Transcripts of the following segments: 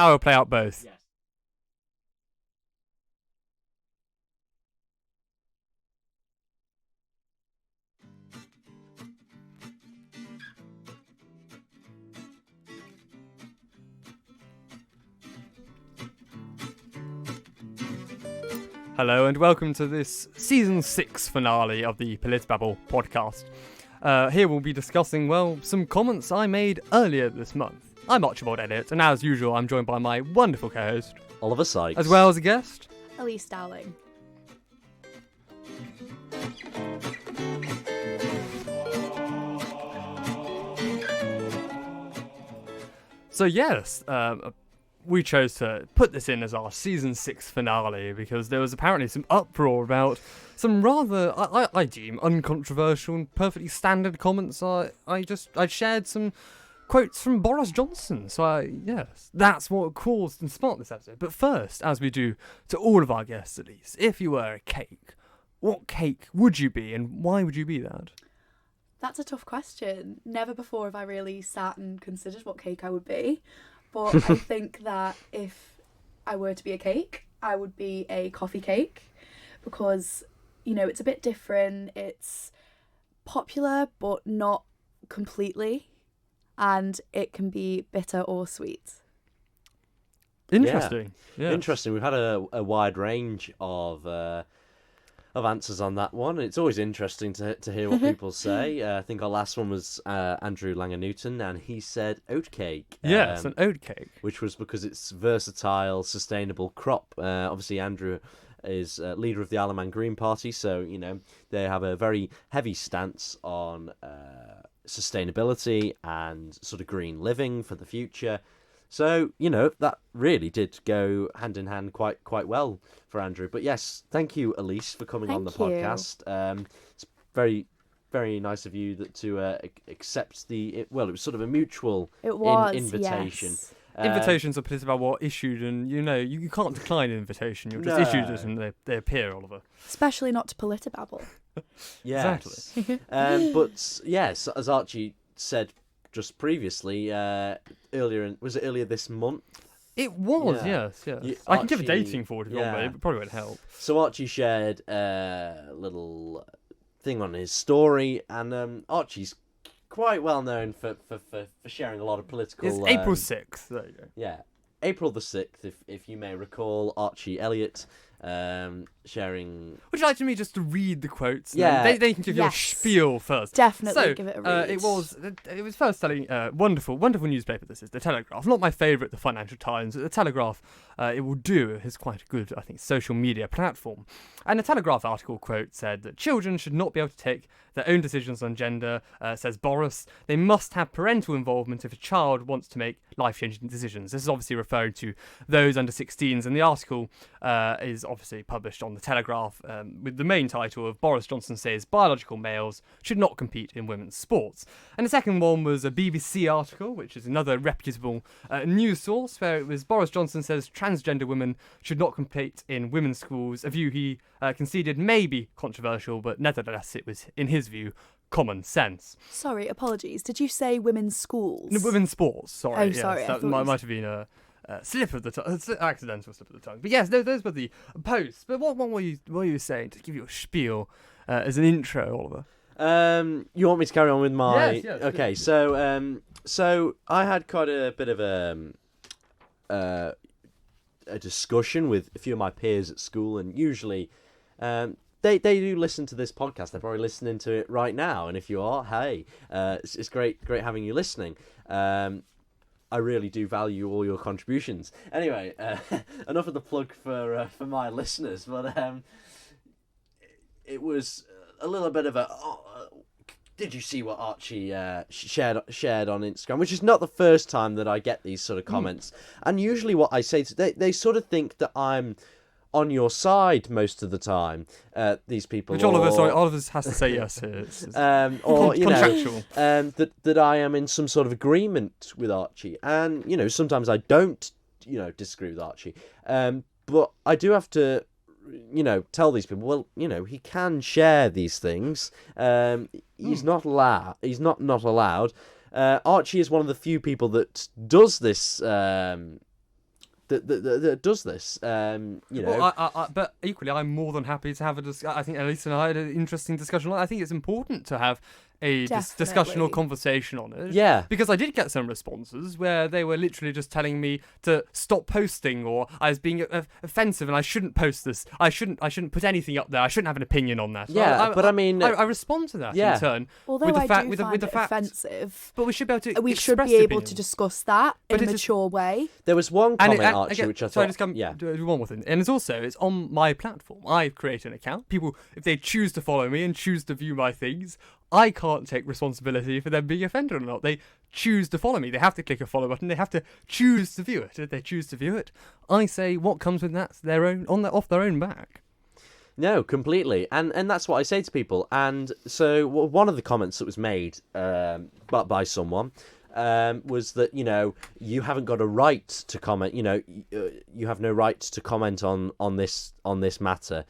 I will play out both. Yes. Hello and welcome to this Season 6 finale of the PolitiBabble podcast. Here we'll be discussing, some comments I made earlier this month. I'm Archibald Elliott, and as usual I'm joined by my wonderful co-host, Oliver Sykes. as well as a guest, Elise Dowling. So yes, we chose to put this in as our Season 6 finale because there was apparently some uproar about some rather, I deem, uncontroversial and perfectly standard comments. I shared some quotes from Boris Johnson. So yes, that's what caused and sparked this episode. But first, as we do to all of our guests at least, if you were a cake, what cake would you be and why would you be that? That's a tough question. Never before have I really sat and considered what cake I would be. But I think that if I were to be a cake, I would be a coffee cake because, it's a bit different. It's popular, but not completely. And it can be bitter or sweet. Interesting. Yeah. Interesting. We've had a wide range of answers on that one. It's always interesting to hear what people say. I think our last one was Andrew Langer-Newton, and he said oatcake. Yes, an oatcake. Which was because it's versatile, sustainable crop. Obviously, Andrew is leader of the Isle of Man Green Party, so, they have a very heavy stance on sustainability and sort of green living for the future. So, that really did go hand in hand quite well for Andrew. But yes, thank you, Elise, for coming on the podcast. It's very, very nice of you to accept it was sort of a mutual invitation. Yes. Invitations are PolitiBabble issued, and you can't decline an invitation. You're just issued it, and they appear, Oliver. Especially not to PolitiBabble. Yes. Exactly. But yes, as Archie said just previously, earlier this month? It was, yes. I can give a dating for it if you want, but it probably won't help. So Archie shared a little thing on his story, and Archie's quite well known for sharing a lot of political... It's April 6th, there you go. Yeah, April the 6th, if you may recall, Archie Elliott sharing... Would you like me just to read the quotes? Yeah. They can give you a spiel first. Definitely give it a read. It was first selling wonderful newspaper, this is, The Telegraph. Not my favourite, The Financial Times, but The Telegraph, it will do. It's quite a good, I think, social media platform. And the Telegraph article quote said that children should not be able to take their own decisions on gender, says Boris. They must have parental involvement if a child wants to make life-changing decisions. This is obviously referring to those under 16s, and the article is obviously published on The Telegraph with the main title of Boris Johnson says biological males should not compete in women's sports. And the second one was a BBC article, which is another reputable news source, where it was Boris Johnson says transgender women should not compete in women's schools, a view he conceded may be controversial, but nevertheless it was, in his view, common sense. Sorry, apologies. Did you say women's schools? No, women's sports, sorry. Oh, yes, sorry. That might have been a slip of the tongue, accidental slip of the tongue. But yes, those were the posts. But what were you saying to give you a spiel as an intro, Oliver? You want me to carry on with my... Yes, okay, please. so I had quite a bit of a discussion with a few of my peers at school, and usually they do listen to this podcast. They're probably listening to it right now, and if you are, hey, it's great having you listening. I really do value all your contributions. Anyway, enough of the plug for my listeners, but it was a little bit of a... did you see what Archie shared on Instagram? Which is not the first time that I get these sort of comments. And usually what I say, they sort of think that I'm on your side most of the time, these people. Which Oliver has to say yes here. Or, contractual. That I am in some sort of agreement with Archie. And, sometimes I don't, disagree with Archie. But I do have to... tell these people, well, he can share these things. He's not allowed. He's not allowed. Archie is one of the few people that does this that does this. But equally, I'm more than happy to have I think Elise and I had an interesting discussion. I think it's important to have a discussion or conversation on it. Yeah. Because I did get some responses where they were literally just telling me to stop posting, or I was being offensive and I shouldn't post this. I shouldn't put anything up there. I shouldn't have an opinion on that. Yeah, I mean, I respond to that in turn. Although with the find it offensive, but we should be able to. We should be able to discuss that in a mature way. There was one comment, Archie, which I thought. Do one more thing, and it's on my platform. I've created an account. People, if they choose to follow me and choose to view my things, I can't take responsibility for them being offended or not. They choose to follow me. They have to click a follow button. They have to choose to view it. If they choose to view it, I say what comes with that's their own off their own back. No, completely, and that's what I say to people. And so one of the comments that was made, but by someone, was that you haven't got a right to comment. You have no right to comment on this matter.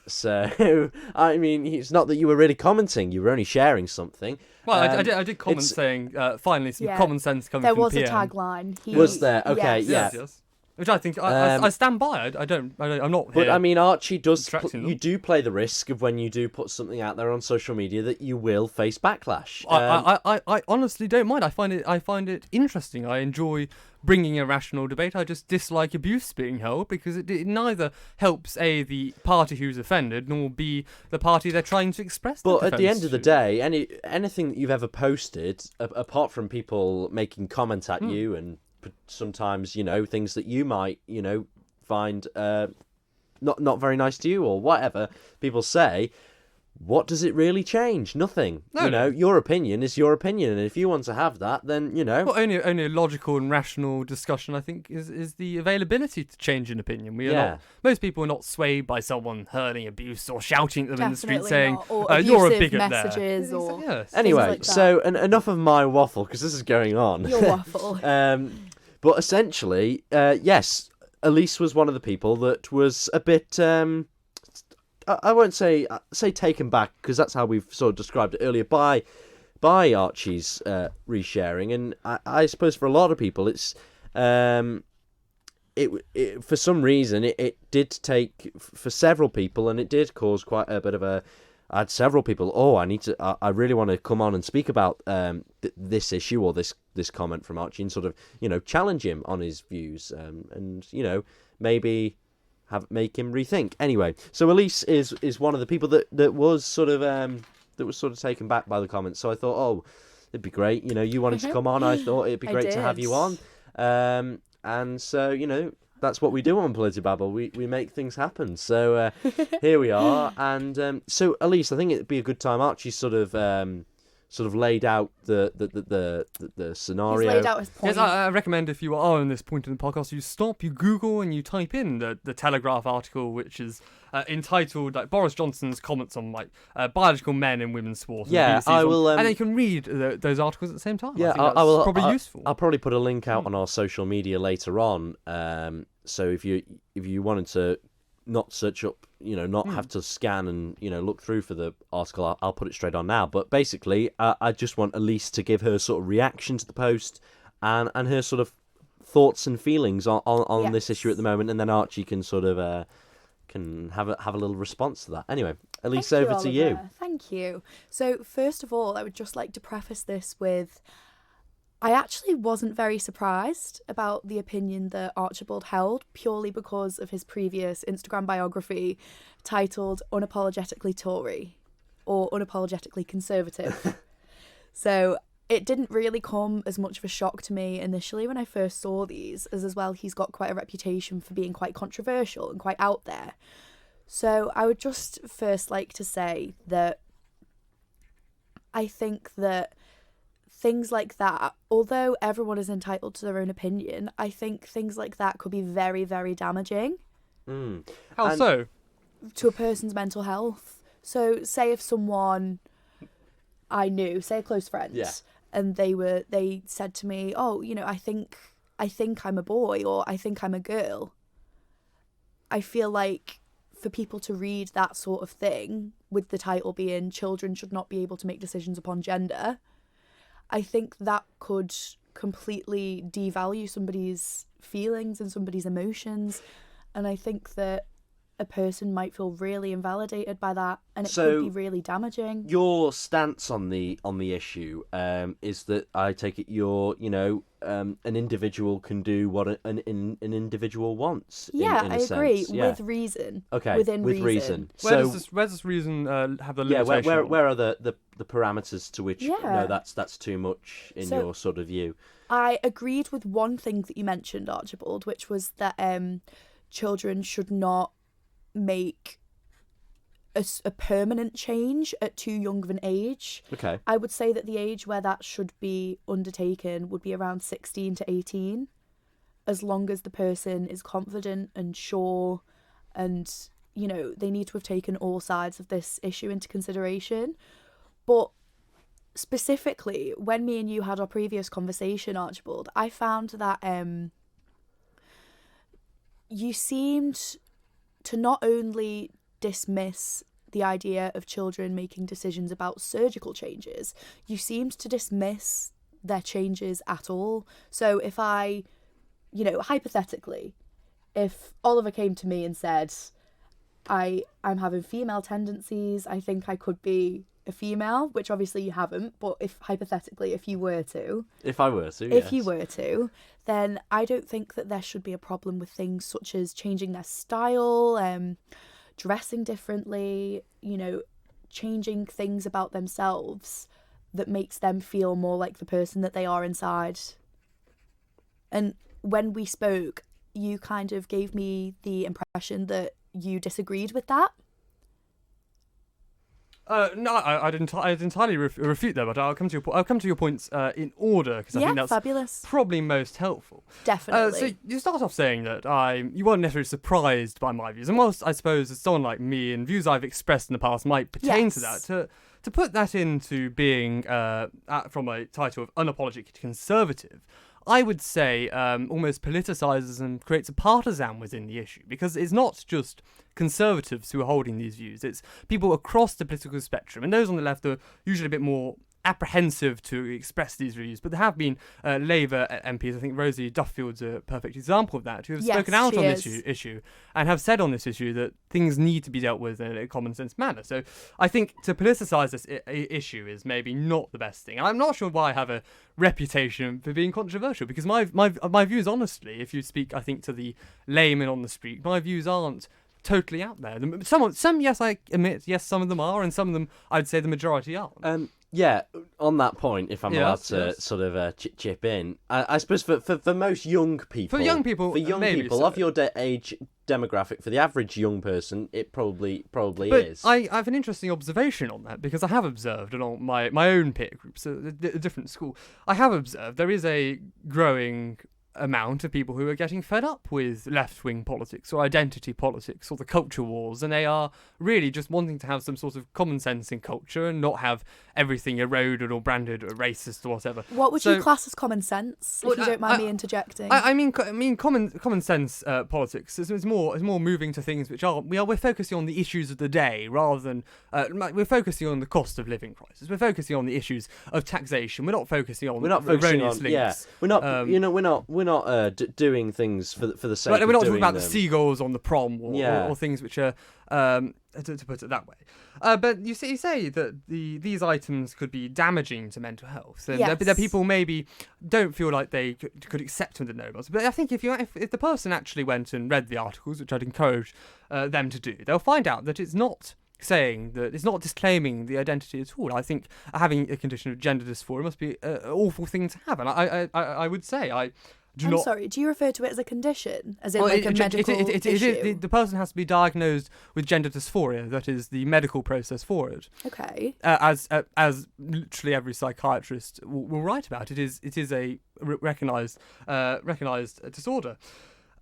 So, I mean, it's not that you were really commenting; you were only sharing something. Well, I did comment saying, finally, some common sense coming from PM. There was a tagline. Was there? Okay, yes. Which I think I stand by. I'm not. But I mean, Archie does. You do play the risk of when you do put something out there on social media that you will face backlash. I honestly don't mind. I find it interesting. I enjoy bringing a rational debate. I just dislike abuse being held because it neither helps A, the party who's offended, nor B, the party they're trying to express. But at the end of the day, anything that you've ever posted, apart from people making comment at you and sometimes things that you might find not very nice to you or whatever people say, what does it really change? Nothing. No. Your opinion is your opinion, and if you want to have that, then Well, only a logical and rational discussion, I think, is the availability to change an opinion. Most people are not swayed by someone hurling abuse or shouting at them in the street saying, "You're a bigot." Messages there. Or yes. Anyway, like so enough of my waffle because this is going on. Your waffle. But essentially, yes, Elise was one of the people that was a bit. I won't say taken back because that's how we've sort of described it earlier by Archie's resharing, and I suppose for a lot of people it's it for some reason it did take for several people, and it did cause quite a bit of a. I had several people. I really want to come on and speak about this issue or this comment from Archie and sort of challenge him on his views and maybe make him rethink. Anyway, so Elise is one of the people that was sort of taken back by the comments. So I thought, it'd be great. You wanted to come on. I thought it'd be great to have you on. And so that's what we do on PolitiBabble. We make things happen. So here we are. And so Elise, I think it'd be a good time. Archie sort of laid out the scenario. He's laid out his point. Yes, I recommend if you are on this point in the podcast, you stop, you Google, and you type in the Telegraph article, which is entitled Boris Johnson's comments on biological men in women's sport. Yeah, I will. And then you can read those articles at the same time. Yeah, I think that's probably useful. I'll probably put a link out on our social media later on. So if you wanted to not search up, not have to scan and look through for the article, I'll put it straight on now. But basically, I just want Elise to give her sort of reaction to the post and her sort of thoughts and feelings on this issue at the moment, and then Archie can sort of can have a little response to that. Anyway, Elise, over to you. Thank you. So first of all, I would just like to preface this with, I actually wasn't very surprised about the opinion that Archibald held, purely because of his previous Instagram biography titled Unapologetically Tory or Unapologetically Conservative. So it didn't really come as much of a shock to me initially when I first saw these, as well he's got quite a reputation for being quite controversial and quite out there. So I would just first like to say that I think that things like that, although everyone is entitled to their own opinion, I think things like that could be very, very damaging. How so? To a person's mental health. So say if someone I knew, say a close friend, and they said to me, I think I'm a boy, or I think I'm a girl. I feel like for people to read that sort of thing, with the title being Children Should Not Be Able to Make Decisions Upon Gender, I think that could completely devalue somebody's feelings and somebody's emotions, and I think that a person might feel really invalidated by that, and it could be really damaging. Your stance on the issue is that, I take it, you're, an individual can do what an individual wants. Yeah, in I a agree. sense. Yeah. With reason. Okay, Within with reason. Where So does this reason have the yeah, limitation? where are the parameters to which Yeah. no, that's too much in your sort of view? I agreed with one thing that you mentioned, Archibald, which was that children should not make a permanent change at too young of an age. Okay. I would say that the age where that should be undertaken would be around 16 to 18, as long as the person is confident and sure, and, they need to have taken all sides of this issue into consideration. But specifically, when me and you had our previous conversation, Archibald, I found that you seemed to not only dismiss the idea of children making decisions about surgical changes, you seemed to dismiss their changes at all. So if I, hypothetically, if Oliver came to me and said, I'm having female tendencies, I think I could be a female, which obviously you haven't, but if hypothetically, if you were to, then I don't think that there should be a problem with things such as changing their style, dressing differently, changing things about themselves that makes them feel more like the person that they are inside. And when we spoke, you kind of gave me the impression that you disagreed with that. No, I'd entirely refute that, but I'll come to your points in order, because I think that's fabulous. Probably most helpful. Definitely. So you start off saying that you weren't necessarily surprised by my views, and whilst I suppose as someone like me and views I've expressed in the past might pertain to that, to put that into being from a title of unapologetic conservative, I would say almost politicizes and creates a partisan within the issue, because it's not just conservatives who are holding these views, it's people across the political spectrum, and those on the left are usually a bit more apprehensive to express these views, but there have been Labour MPs, I think Rosie Duffield's a perfect example of that, who have spoken out on this issue and have said on this issue that things need to be dealt with in a common sense manner. So I think to politicise this issue is maybe not the best thing. And I'm not sure why I have a reputation for being controversial, because my views, honestly, if you speak, I think, to the layman on the street, my views aren't totally out there. Some, yes, I admit, yes, some of them are, and some of them, I'd say the majority aren't. Yeah, on that point, if I'm allowed to sort of chip in, I suppose for most young people, of your age demographic, for the average young person, it probably is. But I have an interesting observation on that, because I have observed along my own peer groups at a different school, I have observed there is a growing amount of people who are getting fed up with left-wing politics or identity politics or the culture wars, and they are really just wanting to have some sort of common sense in culture and not have everything eroded or branded or racist or whatever. What would you class as common sense, if you don't mind me interjecting? I mean common sense politics is more moving to things which we're focusing on the issues of the day rather than we're focusing on the cost of living crisis. We're focusing on the issues of taxation. We're not focusing on erroneous links. Yeah, we're not doing things for the sake of doing them. We're not talking about the seagulls on the prom or things which are, to put it that way. But you say that these items could be damaging to mental health. And that people maybe don't feel like they could accept under no laws. But I think if the person actually went and read the articles, which I'd encourage them to do, they'll find out that it's not saying that, it's not disclaiming the identity at all. I think having a condition of gender dysphoria must be an awful thing to have. And I would say sorry, do you refer to it as a condition? As in a medical issue? The person has to be diagnosed with gender dysphoria. That is the medical process for it. Okay. As literally every psychiatrist will write about, it is a recognised disorder.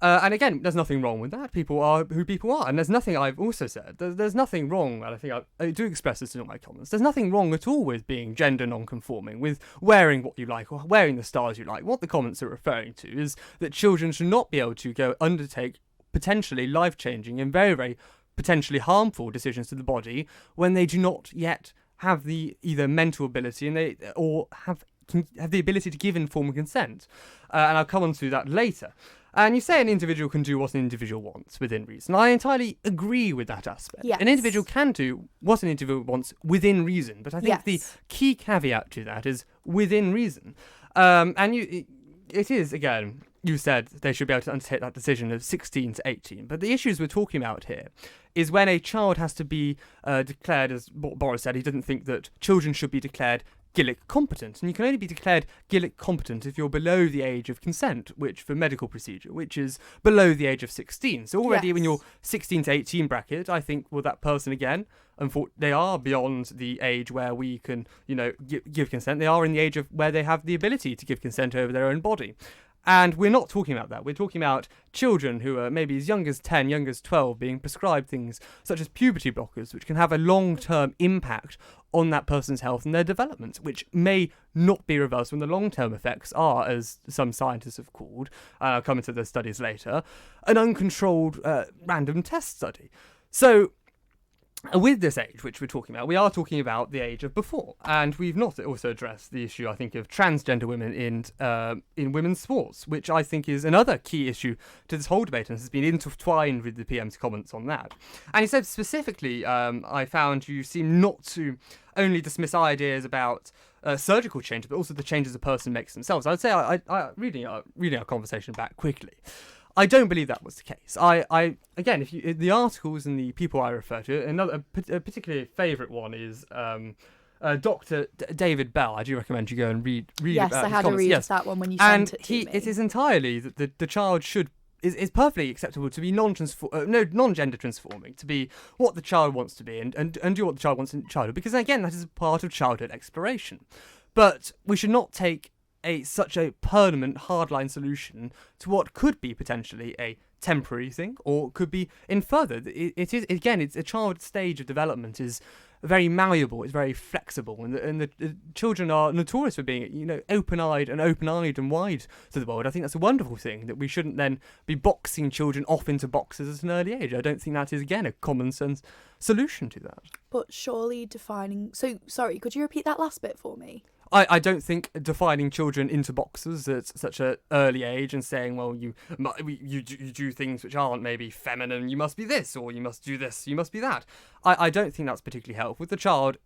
And again, there's nothing wrong with that. People are who people are. And there's nothing, I've also said, there's nothing wrong, and I think I do express this in all my comments, there's nothing wrong at all with being gender non-conforming, with wearing what you like or wearing the styles you like. What the comments are referring to is that children should not be able to go undertake potentially life-changing and very, very potentially harmful decisions to the body when they do not yet have the either mental ability or have the ability to give informed consent. And I'll come on to that later. And you say an individual can do what an individual wants within reason. I entirely agree with that aspect. Yes. An individual can do what an individual wants within reason, but I think the key caveat to that is within reason. And it is, again, you said they should be able to undertake that decision of 16 to 18. But the issues we're talking about here is when a child has to be declared, as Boris said, he didn't think that children should be declared Gillick competent. And you can only be declared Gillick competent if you're below the age of consent, which for medical procedure, which is below the age of 16. So already when you're 16 to 18 bracket, I think, well, that person again, they are beyond the age where we can, give consent. They are in the age of where they have the ability to give consent over their own body. And we're not talking about that. We're talking about children who are maybe as young as 10, young as 12, being prescribed things such as puberty blockers, which can have a long-term impact on that person's health and their development, which may not be reversed when the long-term effects are, as some scientists have called, and I'll come into the studies later, an uncontrolled random test study. So with this age, which we're talking about, we are talking about the age of before, and we've not also addressed the issue, I think, of transgender women in women's sports, which I think is another key issue to this whole debate and has been intertwined with the PM's comments on that. And he said specifically, I found you seem not to only dismiss ideas about surgical change, but also the changes a person makes themselves. I would say, reading our conversation back quickly, I don't believe that was the case. I again, if the articles and the people I refer to, a particularly favourite one is Dr. David Bell. I do recommend you go and read. Yes, about I his had comments. a read Yes. of that one when you sent it to me. It is entirely that the child is perfectly acceptable to be non-gender transforming, to be what the child wants to be and do what the child wants in childhood, because again, that is part of childhood exploration. But we should not take such a permanent hardline solution to what could be potentially a temporary thing, or could be in further. It is, again, it's a child's stage of development is very malleable, it's very flexible, and the children are notorious for being, open-eyed and wide to the world. I think that's a wonderful thing, that we shouldn't then be boxing children off into boxes at an early age. I don't think that is, again, a common sense solution to that. But surely defining... So, sorry, could you repeat that last bit for me? I don't think defining children into boxes at such an early age and saying, well, you do things which aren't maybe feminine, you must be this, or you must do this, you must be that. I don't think that's particularly helpful. The child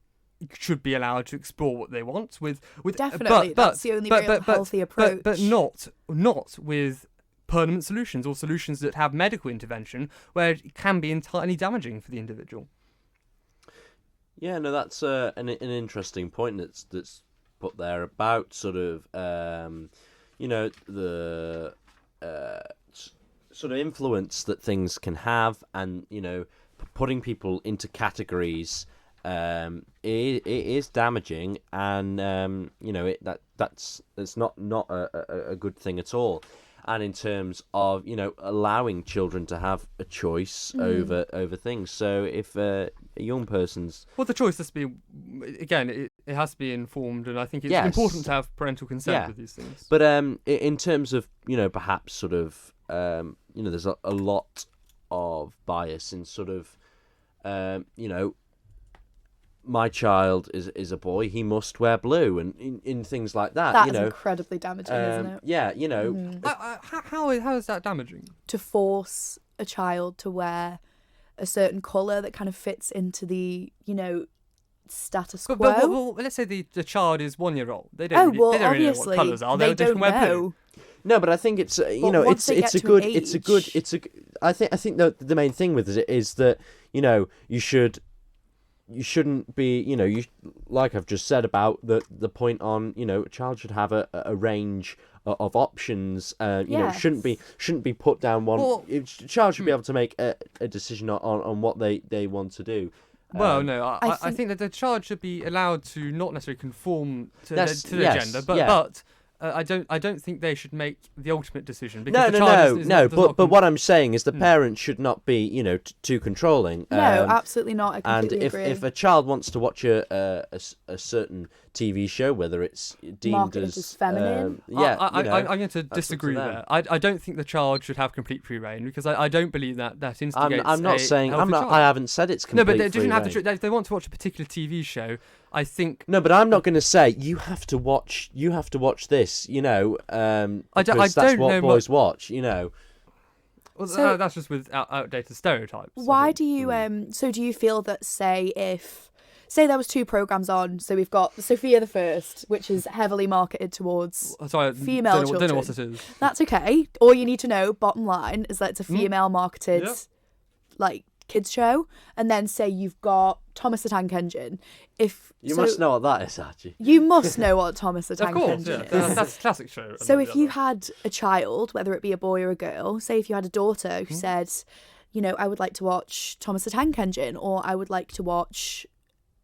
should be allowed to explore what they want with definitely, that's the only real healthy approach. But not with permanent solutions or solutions that have medical intervention where it can be entirely damaging for the individual. Yeah, no, that's an interesting point that's put there about sort of the sort of influence that things can have, and putting people into categories it is damaging, and it's not a good thing at all. And in terms of allowing children to have a choice over things, so if a young person's the choice has to be, again, it has to be informed, and I think it's important to have parental consent with these things. But in terms of perhaps sort of there's a lot of bias in sort of my child is a boy, he must wear blue, and in things like that. That is incredibly damaging, isn't it? Yeah, How is that damaging? To force a child to wear a certain colour that kind of fits into the, status quo. But let's say the child is 1 year old. They don't really know what colours are. They don't wear know. blue. No, but I think it's I think the main thing with it is that you shouldn't be like I've just said about the point on a child should have a range of options. Shouldn't be put down one. A child should be able to make a decision on what they want to do. I think that the child should be allowed to not necessarily conform to their gender, but I don't think they should make the ultimate decision. Because But what I'm saying is the parents should not be too controlling. No, absolutely not. I completely agree. And if a child wants to watch a certain TV show, whether it's deemed marketed as feminine, I'm going to disagree there. I don't think the child should have complete free reign, because I don't believe that instigates. I'm not saying I haven't said it's complete free reign. No, but they shouldn't have if they want to watch a particular TV show, I think No, but I'm not going to say you have to watch this. Because that's what boys watch. well, So- that's just with outdated stereotypes. I Why think. do you so do you feel that say there was 2 programs on, so we've got Sophia the First, which is heavily marketed towards Sorry, female don't know what children. it is. That's okay. All you need to know, bottom line, is that it's a female marketed Yeah. like kids show, and then say you've got Thomas the Tank Engine. You must know what that is, Archie. You must know what Thomas the Of Tank course, Engine yeah, is. that's a classic show. So if you had a child, whether it be a boy or a girl, say if you had a daughter who said, I would like to watch Thomas the Tank Engine, or I would like to watch,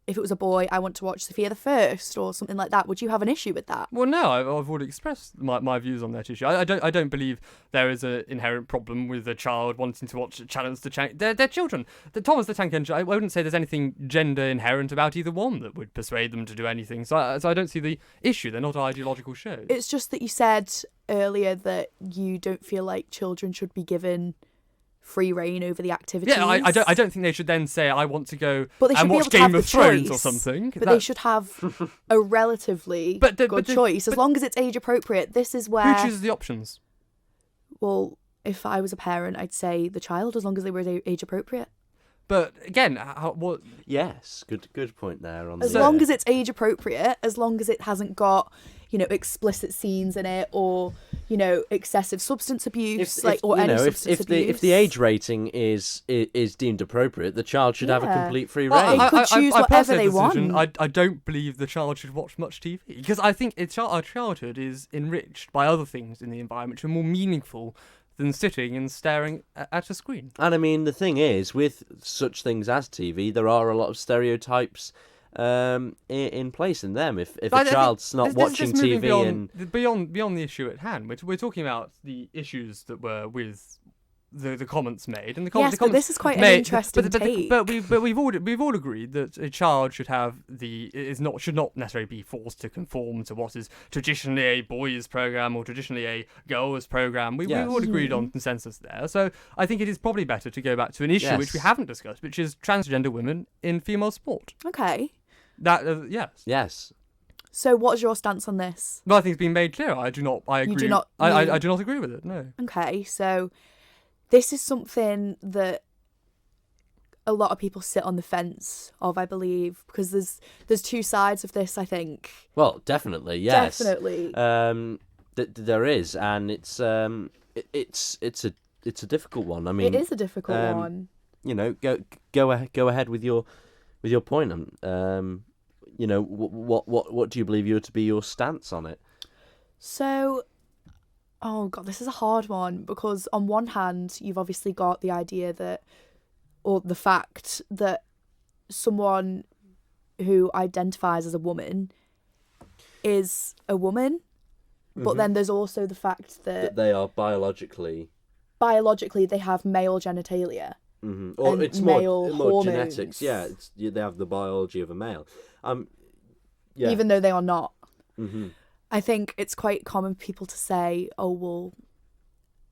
if it was a boy, I want to watch Sophia the First, or something like that, would you have an issue with that? Well, no, I've already expressed my views on that issue. I don't believe there is an inherent problem with a child wanting to watch channels to change. They're children. The Thomas the Tank Engine, I wouldn't say there's anything gender inherent about either one that would persuade them to do anything. So I don't see the issue. They're not ideological shows. It's just that you said earlier that you don't feel like children should be given free reign over the activities. Yeah, I don't think they should then say I want to go But they should and be watch able to have Game of the Thrones or choice. something. But they should have a relatively good choice, as long as it's age appropriate. This is where... Who chooses the options? Well, if I was a parent, I'd say the child, as long as they were age appropriate. But again, what? Yes, good point there. As long as it's age appropriate, as long as it hasn't got, explicit scenes in it, or excessive substance abuse, substance abuse. If the age rating is deemed appropriate, the child should have a complete free reign. Well, they could choose whatever they want. I don't believe the child should watch much TV, because I think our childhood is enriched by other things in the environment which are more meaningful than sitting and staring at a screen. And I mean, the thing is, with such things as TV, there are a lot of stereotypes in place in them. If a child's not watching TV beyond the issue at hand, we're talking about the issues that were with the comments made, and the comments. Yes, but this is quite an interesting take. But we've all agreed that a child should not necessarily be forced to conform to what is traditionally a boys' program or traditionally a girls' program. We've all agreed on consensus there. So I think it is probably better to go back to an issue which we haven't discussed, which is transgender women in female sport. Okay. That Yes. So what's your stance on this? Well, I think it's been made clear. I agree. You do not. I do not agree with it. No. Okay, so this is something that a lot of people sit on the fence of, I believe, because there's 2 sides of this, I think. Well, definitely, yes. Definitely. There is, and it's a difficult one. I mean, it is a difficult one. Go ahead with your point. What do you believe you to be your stance on it? So, oh God, this is a hard one, because on one hand, you've obviously got the idea that, or the fact that someone who identifies as a woman is a woman, but then there's also the fact that they are biologically they have male genitalia. Mm-hmm. Or and it's male more hormones. genetics. Yeah, they have the biology of a male. Even though they are not. Mm-hmm. I think it's quite common for people to say, "Oh, well,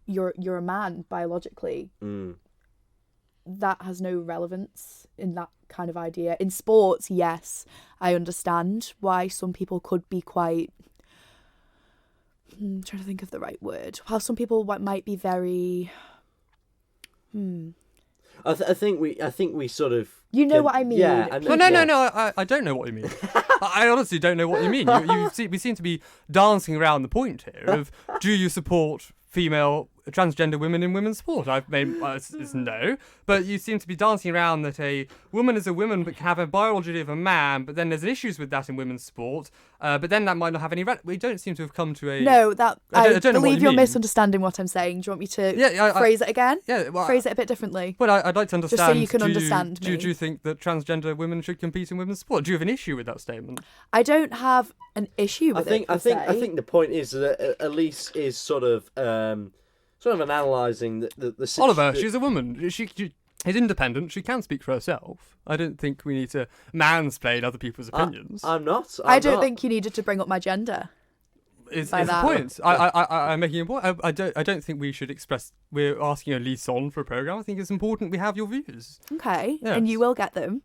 you're a man biologically." That has no relevance in that kind of idea. In sports, yes, I understand why some people could be quite. I'm trying to think of the right word. How some people might be very. I think we sort of. You know what I mean? Yeah. No. I don't know what you mean. I honestly don't know what you mean. We seem to be dancing around the point here of, do you support female transgender women in women's sport? I've made it's no, but you seem to be dancing around that a woman is a woman but can have a biology of a man, but then there's issues with that in women's sport, but then that might not have any we don't seem to have come to a no that I don't know believe what you you're mean. Misunderstanding what I'm saying. Do you want me to phrase it again? Phrase it a bit differently. Well, I'd like to understand. Just so you can understand do me. you think that transgender women should compete in women's sport? Do you have an issue with that statement? I don't have an issue with it. I think the point is that Elise is sort of analysing the Oliver, she's a woman. She is independent. She can speak for herself. I don't think we need to mansplain other people's opinions. I'm not. I don't think you needed to bring up my gender. Is the point? I'm making a point. I don't think we should express. We're asking Elise on for a program. I think it's important we have your views. Okay, Yes. and you will get them.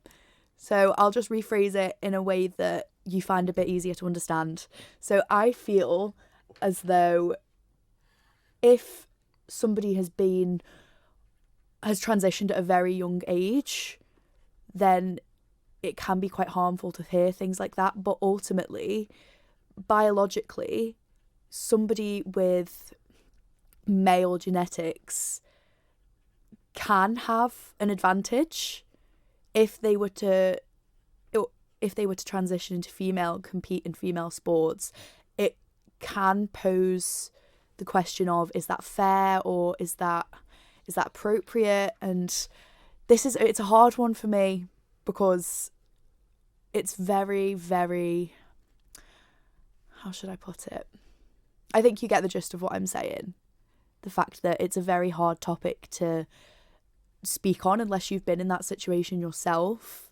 So I'll just rephrase it in a way that you find a bit easier to understand. So I feel as though if somebody has transitioned at a very young age, then it can be quite harmful to hear things like that. But ultimately, biologically, somebody with male genetics can have an advantage if they were to transition into female, compete in female sports. It can pose the question of, is that fair, or is that appropriate? And it's a hard one for me, because it's very, very, how should I put it? I think you get the gist of what I'm saying. The fact that it's a very hard topic to speak on unless you've been in that situation yourself.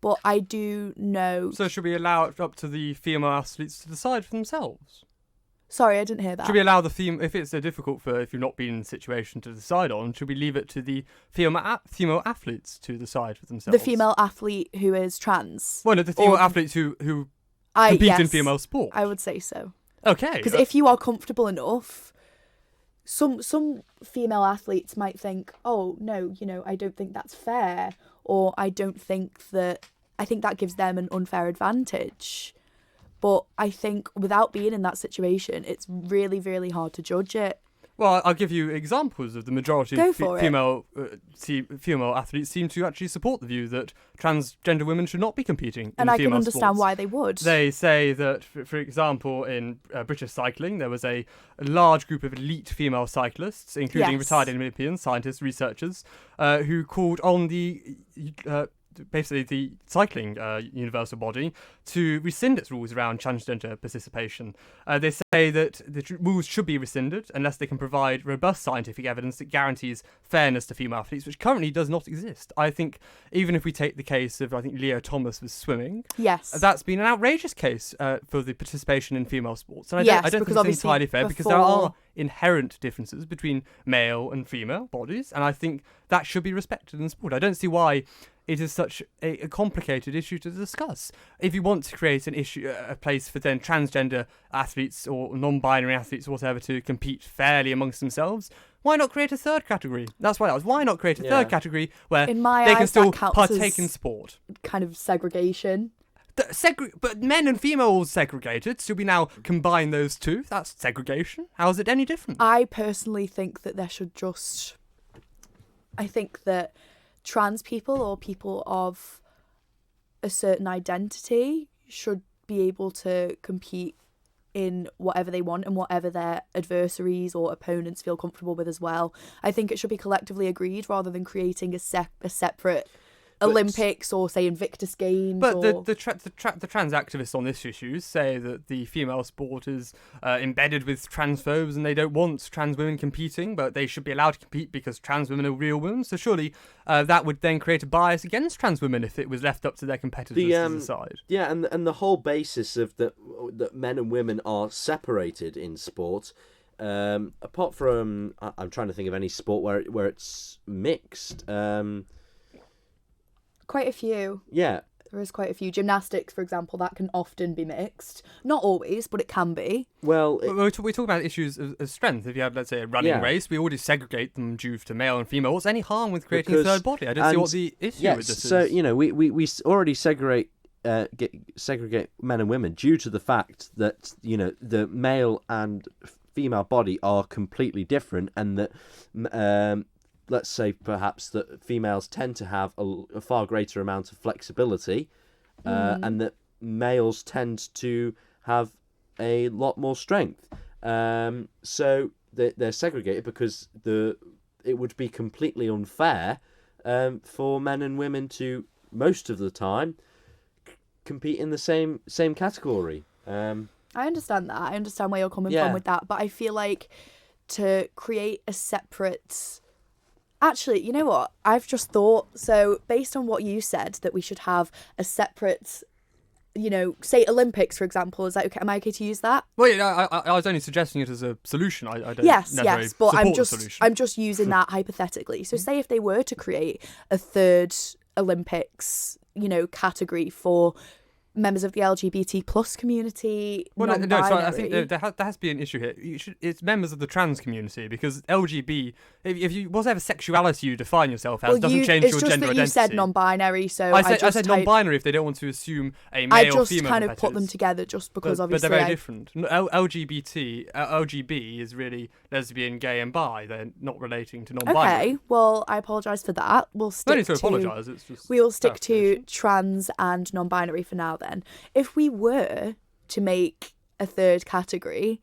But I do know... So should we allow it up to the female athletes to decide for themselves? Sorry, I didn't hear that. Should we allow if it's so difficult if you've not been in a situation to decide on, should we leave it to the female athletes to decide for themselves? The female athlete who is trans? Well, no, the female athletes who compete in female sport. I would say so. Okay. Because if you are comfortable enough, some female athletes might think, oh, no, I don't think that's fair, or I think that gives them an unfair advantage. But I think without being in that situation, it's really, really hard to judge it. Well, I'll give you examples of the majority of female athletes seem to actually support the view that transgender women should not be competing in female sports. And I can understand why they would. They say that, for example, in British cycling, there was a large group of elite female cyclists, including retired Olympians, scientists, researchers, who called on basically the cycling universal body to rescind its rules around transgender participation. They say that the rules should be rescinded unless they can provide robust scientific evidence that guarantees fairness to female athletes, which currently does not exist. I think even if we take the case of, Leo Thomas with swimming, yes, that's been an outrageous case for the participation in female sports. And I don't think it's entirely fair, because there are inherent differences between male and female bodies, and I think that should be respected in sport. I don't see why it is such a complicated issue to discuss. If you want to create a place for then transgender athletes or non-binary athletes or whatever to compete fairly amongst themselves, why not create a third category? That's why why not create a third category where they can still partake in sport? Kind of segregation. But men and females segregated, so we now combine those two. That's segregation. How is it any different? I personally think that there should I think that trans people or people of a certain identity should be able to compete in whatever they want and whatever their adversaries or opponents feel comfortable with as well. I think it should be collectively agreed rather than creating a separate Olympics or say Invictus Games. But the trans activists on this issue say that the female sport is embedded with transphobes and they don't want trans women competing, but they should be allowed to compete because trans women are real women. So surely that would then create a bias against trans women if it was left up to their competitors to decide. Yeah, and the whole basis of that men and women are separated in sport. Apart from, I'm trying to think of any sport where it's mixed. Quite a few. Yeah. There is quite a few. Gymnastics, for example, that can often be mixed. Not always, but it can be. Well, we talk about issues of strength. If you have, let's say, a running race, we already segregate them due to male and female. What's any harm with creating a third body? I don't see what the issue with this is. So, we already segregate men and women due to the fact that, the male and female body are completely different, and that... let's say perhaps that females tend to have a far greater amount of flexibility, and that males tend to have a lot more strength. So they're segregated because it would be completely unfair for men and women to, most of the time, compete in the same category. I understand that. I understand where you're coming from with that. But I feel like to create a separate... Actually, you know what? I've just thought, so based on what you said, that we should have a separate, say Olympics, for example, is that okay? Am I okay to use that? Well, yeah, I was only suggesting it as a solution. I don't yes, but I'm just using that hypothetically. So say if they were to create a third Olympics, category for members of the LGBT plus community, non-binary. Sorry, I think there has to be an issue here. It's members of the trans community, because LGB, if you whatever sexuality you define yourself as, doesn't change your gender identity. It's just that you said non-binary, so I said non-binary if they don't want to assume a male or female. I just kind of put them together just because obviously. But they're very different. LGB is really lesbian, gay, and bi. They're not relating to non-binary. Okay, well, I apologise for that. We'll stick We'll stick to trans and non-binary for now. Then, if we were to make a third category,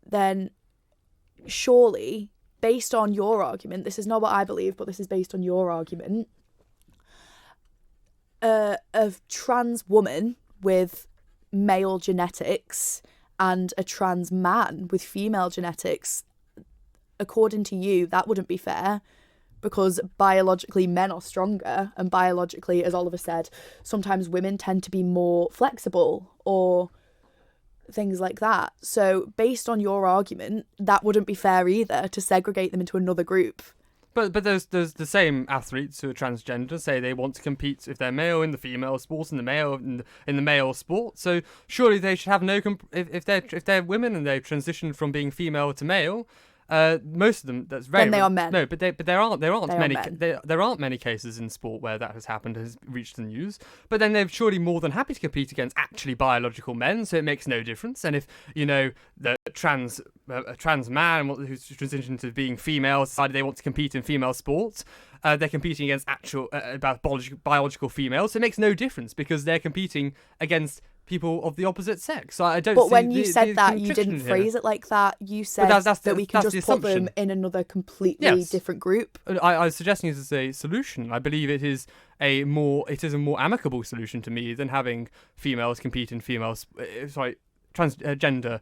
then surely, based on your argument, this is not what I believe, but this is based on your argument, a trans woman with male genetics and a trans man with female genetics, according to you, that wouldn't be fair. Because biologically men are stronger, and biologically, as Oliver said, sometimes women tend to be more flexible or things like that. So based on your argument, that wouldn't be fair either, to segregate them into another group. But there's the same athletes who are transgender say they want to compete, if they're male in the female sports and the male in the male sport. So surely they should have no if they're women and they've transitioned from being female to male. Most of them, that's very. Then they are men. No, but there aren't many cases in sport where that has happened, has reached the news. But then they're surely more than happy to compete against actually biological men, so it makes no difference. And if the a trans man who's transitioned to being female decided they want to compete in female sports, they're competing against actual biological females, so it makes no difference because they're competing against people of the opposite sex. I don't. But when you said that, you didn't phrase it like that. You said that we can just put them in another completely different group. I was suggesting it as a solution. I believe it is a more amicable solution to me than having females compete in transgender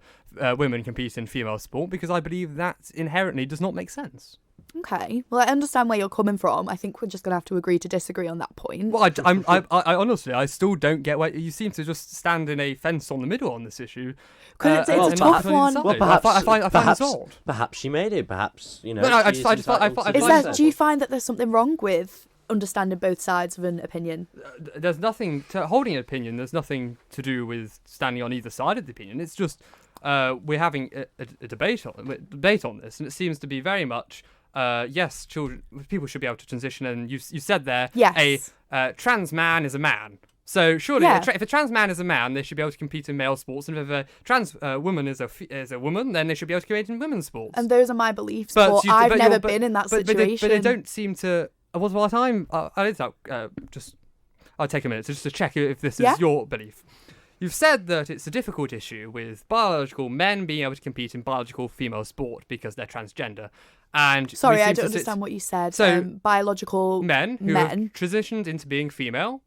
women compete in female sport, because I believe that inherently does not make sense. Okay, well, I understand where you're coming from. I think we're just going to have to agree to disagree on that point. Well, I honestly, I still don't get why you seem to just stand in a fence on the middle on this issue. Because it's a tough one. Well, perhaps, I find it odd. Perhaps she made it. Perhaps, do you find that there's something wrong with understanding both sides of an opinion? There's nothing to holding an opinion. There's nothing to do with standing on either side of the opinion. It's just we're having a debate on this, and it seems to be very much. Yes, people should be able to transition, and you said there, yes. A trans man is a man. So surely, if a trans man is a man, they should be able to compete in male sports, and if a trans woman is a woman, then they should be able to compete in women's sports. And those are my beliefs, but I've never been in that situation. But they don't seem to. I'll take a minute just to check if this is your belief. You've said that it's a difficult issue with biological men being able to compete in biological female sport because they're transgender. And sorry, I don't understand what you said. So biological men who have transitioned into being female.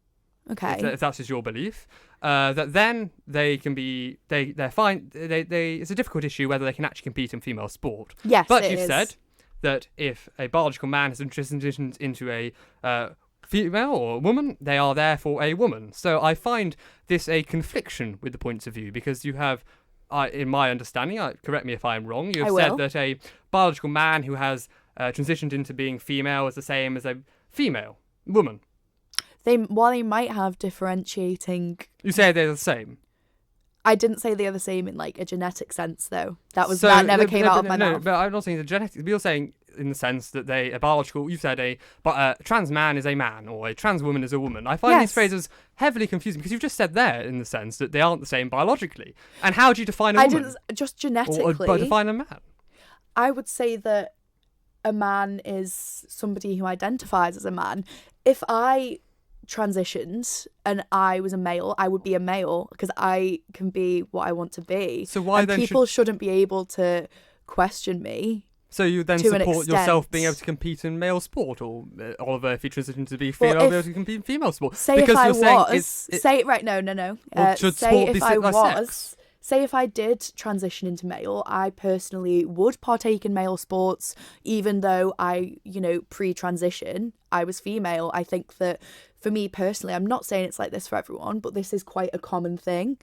Okay. If that is your belief, that then they can be they're fine. It's a difficult issue whether they can actually compete in female sport. Yes, but you've said that if a biological man has transitioned into a female or a woman, they are therefore a woman. So I find this a confliction with the points of view, because you have, in my understanding, correct me if I'm wrong, you have said that a biological man who has transitioned into being female is the same as a female woman. While they might have differentiating... You say they're the same? I didn't say they are the same in like a genetic sense, though. That never came out of my mouth. No, but I'm not saying the genetics. You're saying in the sense that a biological. You said a trans man is a man, or a trans woman is a woman. I find these phrases heavily confusing, because you've just said there in the sense that they aren't the same biologically. And how do you define a woman? I didn't just genetically. Or define a man. I would say that a man is somebody who identifies as a man. If I transitioned and I was a male, I would be a male, because I can be what I want to be. So why then people shouldn't be able to question me? So you then support yourself being able to compete in male sport, or Oliver, if you transition to be female, be able to compete in female sport? Say because if I was, say it right. No. Should sport be like sex? Say if I did transition into male, I personally would partake in male sports, even though I, pre-transition, I was female. I think that for me personally, I'm not saying it's like this for everyone, but this is quite a common thing.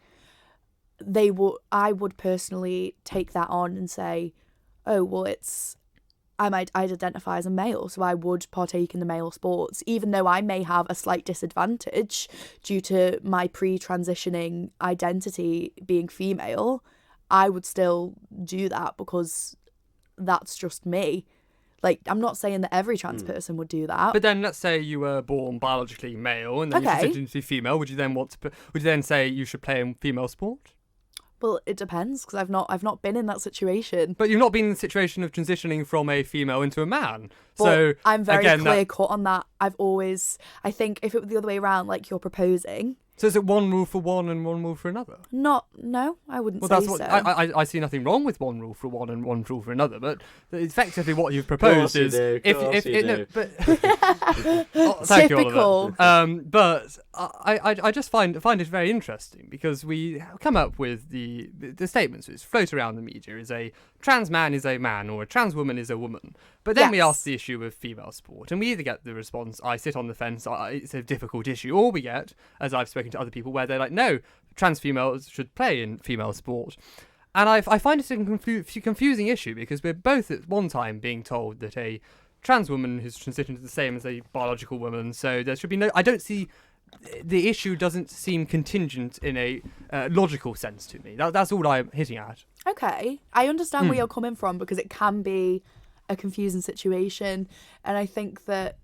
I would personally take that on and say, oh, well, it's I'd identify as a male, so I would partake in the male sports, even though I may have a slight disadvantage due to my pre-transitioning identity being female. I would still do that because that's just me. Like, I'm not saying that every trans person would do that. But then, let's say you were born biologically male, and then you Okay. transitioned to be female. Would you then would you then say you should play in female sport? Well, it depends, because I've not been in that situation. But you've not been in the situation of transitioning from a female into a man. But So I'm very again, clear cut on that. I think if it were the other way around, like you're proposing, So is it one rule for one and one rule for another? no, I wouldn't Well, say that's what so. I see nothing wrong with one rule for one and one rule for another, but effectively what you've proposed is no, but oh, thank you, Typical. Oliver. But I just find it very interesting because we come up with the statements which float around the media is a trans man is a man or a trans woman is a woman. But then we Yes. ask the issue of female sport, and we either get the response, I sit on the fence, it's a difficult issue, or we get, as I've spoken to other people, where they're like, no, trans females should play in female sport. And I find it a confusing issue because we're both at one time being told that a trans woman who's transitioned is the same as a biological woman, so there should be no... I don't see... The issue doesn't seem contingent in a logical sense to me. That's all I'm hitting at. Okay, I understand where you're coming from because it can be a confusing situation, and I think that